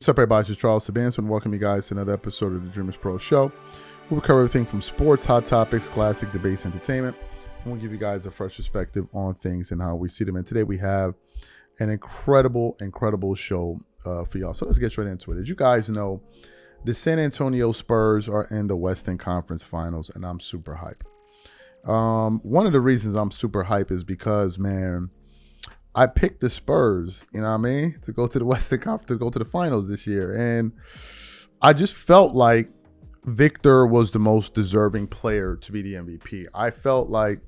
What's up, everybody? This is Charles Sabans, and welcome you guys to another episode of the Dreamers Pro Show. We'll cover everything from sports, hot topics, classic debates, entertainment, and we'll give you guys a fresh perspective on things and how we see them. And today we have an incredible show for y'all. So let's get straight into it. As you guys know, the San Antonio Spurs are in the Western Conference Finals, and I'm super hype. One of the reasons I'm super hype is because, man, I picked the Spurs, you know what I mean, to go to the Western Conference, to go to the finals this year. And I just felt like Victor was the most deserving player to be the MVP. I felt like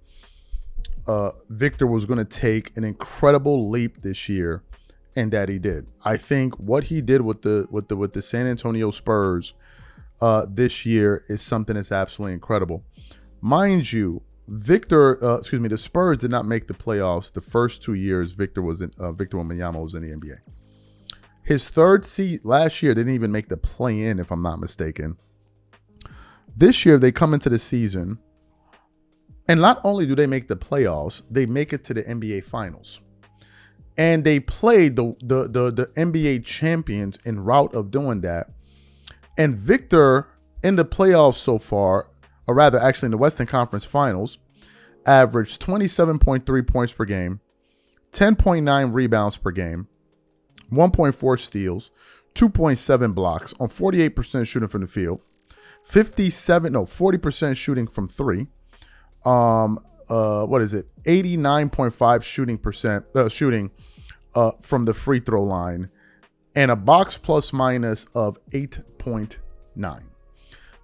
Victor was going to take an incredible leap this year, and that he did. I think what he did with the San Antonio Spurs this year is something that's absolutely incredible. Mind you, the Spurs did not make the playoffs the first 2 years Victor Wembanyama was in the NBA. His third season last year didn't even make the play-in, if I'm not mistaken. This year they come into the season, and not only do they make the playoffs, they make it to the NBA Finals, and they played the NBA champions en route of doing that. And Victor in the playoffs so far, or rather actually in the Western Conference Finals, averaged 27.3 points per game, 10.9 rebounds per game, 1.4 steals, 2.7 blocks on 48% shooting from the field, 40% shooting from three, 89.5 shooting from the free throw line, and a box plus minus of 8.9.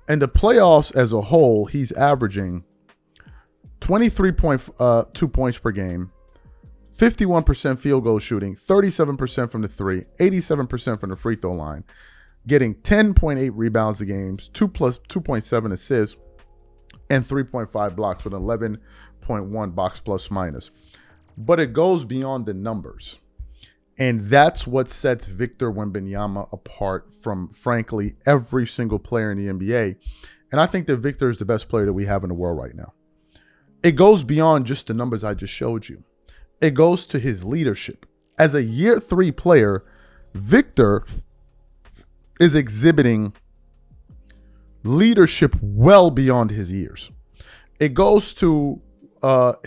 In the playoffs as a whole, he's averaging 23.2 points per game, 51% field goal shooting, 37% from the three, 87% from the free throw line, getting 10.8 rebounds a game, 2.7 assists, and 3.5 blocks with 11.1 box plus minus. But it goes beyond the numbers. And that's what sets Victor Wembanyama apart from, frankly, every single player in the NBA. And I think that Victor is the best player that we have in the world right now. It goes beyond just the numbers I just showed you. It goes to his leadership. As a year 3 player, Victor is exhibiting leadership well beyond his years. It goes to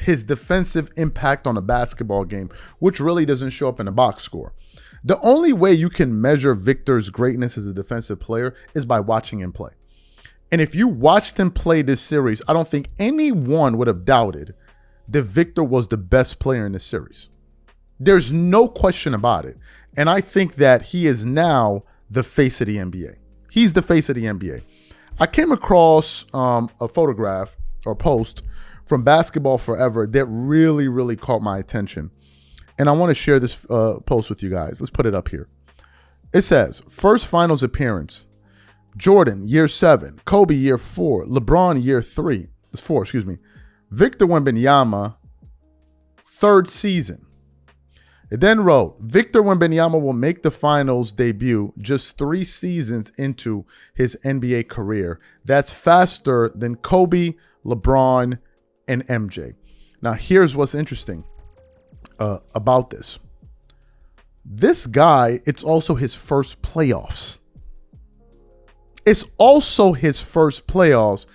his defensive impact on a basketball game, which really doesn't show up in the box score. The only way you can measure Victor's greatness as a defensive player is by watching him play. And if you watched him play this series, I don't think anyone would have doubted that Victor was the best player in this series. There's no question about it. And I think that he is now the face of the NBA. He's the face of the NBA. I came across a photograph or post from Basketball Forever that really caught my attention. And I want to share this post with you guys. Let's put it up here. It says, first finals appearance, Jordan, year 7, Kobe, year 4, LeBron, year 4, Victor Wembanyama, third season. It then wrote, Victor Wembanyama will make the finals debut just 3 seasons into his NBA career. That's faster than Kobe, LeBron, and MJ. Now, here's what's interesting about this. This guy, it's also his first playoffs. It's also his first playoffs.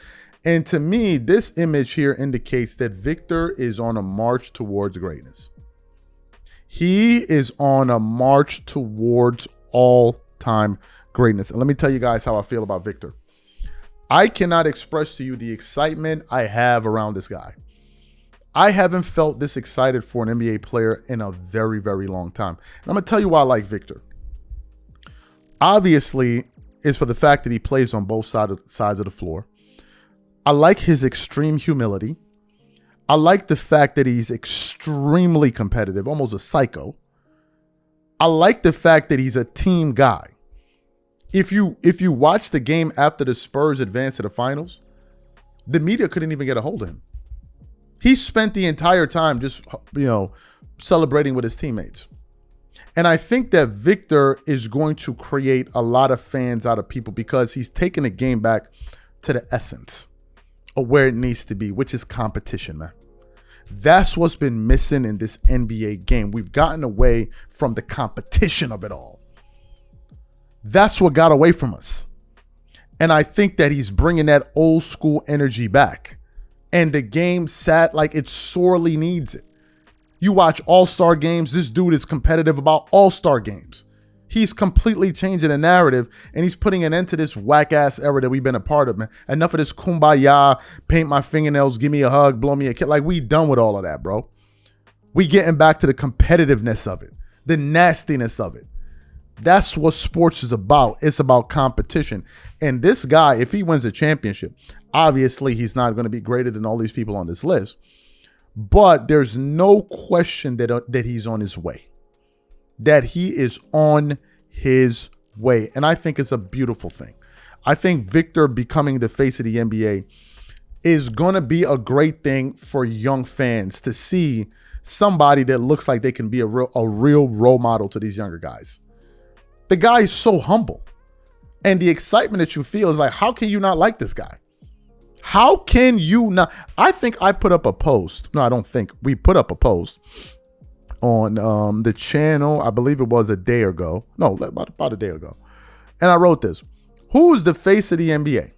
And to me, this image here indicates that Victor is on a march towards greatness. He is on a march towards all-time greatness. And let me tell you guys how I feel about Victor. I cannot express to you the excitement I have around this guy. I haven't felt this excited for an NBA player in a very long time. And I'm going to tell you why I like Victor. Obviously, it's for the fact that he plays on both sides of the floor. I like his extreme humility. I like the fact that he's extremely competitive, almost a psycho. I like the fact that he's a team guy. If you watch the game after the Spurs advanced to the finals, the media couldn't even get a hold of him. He spent the entire time just, celebrating with his teammates. And I think that Victor is going to create a lot of fans out of people because he's taken the game back to the essence of where it needs to be, which is competition, man. That's what's been missing in this NBA game. We've gotten away from the competition of it all. That's what got away from us. And I think that he's bringing that old school energy back. And the game sat like it sorely needs it. You watch all-star games, this dude is competitive about all-star games. He's completely changing the narrative, and he's putting an end to this whack-ass era that we've been a part of, man. Enough of this kumbaya, paint my fingernails, give me a hug, blow me a kiss. Like, we done with all of that, bro. We getting back to the competitiveness of it, the nastiness of it. That's what sports is about. It's about competition. And this guy, if he wins a championship, obviously he's not going to be greater than all these people on this list. But there's no question that he's on his way. That he is on his way. And I think it's a beautiful thing. I think Victor becoming the face of the NBA is going to be a great thing for young fans to see somebody that looks like they can be a real role model to these younger guys. The guy is so humble. And the excitement that you feel is like, how can you not like this guy? How can you not? I think I put up a post. No, I don't think. We put up a post on the channel. I believe it was a day ago. No, about a day ago. And I wrote this. Who is the face of the NBA?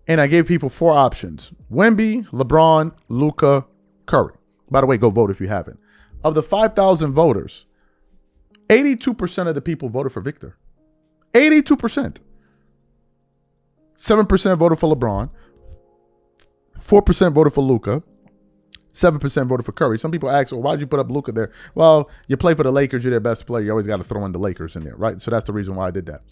And I gave people 4 options. Wemby, LeBron, Luka, Curry. By the way, go vote if you haven't. Of the 5,000 voters, 82% of the people voted for Victor. 82%. 7% voted for LeBron. 4% voted for Luka. 7% voted for Curry. Some people ask, well, why did you put up Luka there? Well, you play for the Lakers. You're their best player. You always got to throw in the Lakers in there, right? So that's the reason why I did that.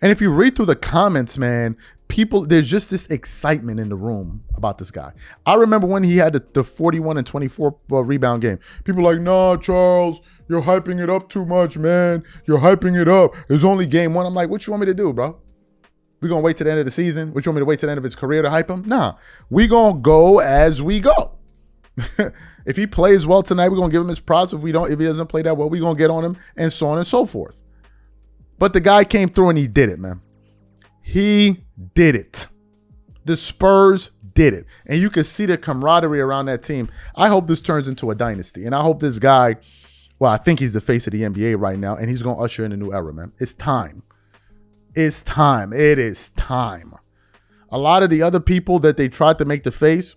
And if you read through the comments, man, there's just this excitement in the room about this guy. I remember when he had the 41 and 24 rebound game. People were like, nah, Charles, you're hyping it up too much, man. You're hyping it up. It's only game 1. I'm like, what you want me to do, bro? We going to wait to the end of the season? What, you want me to wait to the end of his career to hype him? Nah, we going to go as we go. If he plays well tonight, we're going to give him his props. If he doesn't play that well, we're going to get on him, and so on and so forth. But the guy came through and he did it, man. He did it. The Spurs did it. And you can see the camaraderie around that team. I hope this turns into a dynasty. And I hope this guy, well, I think he's the face of the NBA right now, and he's going to usher in a new era, man. It's time. It's time. It is time. A lot of the other people that they tried to make the face,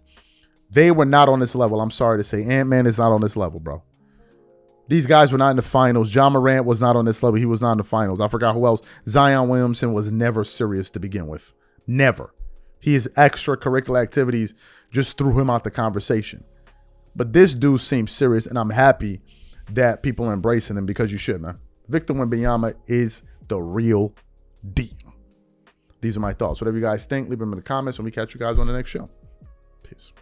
they were not on this level. I'm sorry to say. Ant-Man is not on this level, bro. These guys were not in the finals. John Morant was not on this level. He was not in the finals. I forgot who else. Zion Williamson was never serious to begin with. Never. His extracurricular activities just threw him out the conversation. But this dude seems serious, and I'm happy that people are embracing him, because you should, man. Victor Wembanyama is the real deal. These are my thoughts. Whatever you guys think, leave them in the comments, and we catch you guys on the next show. Peace.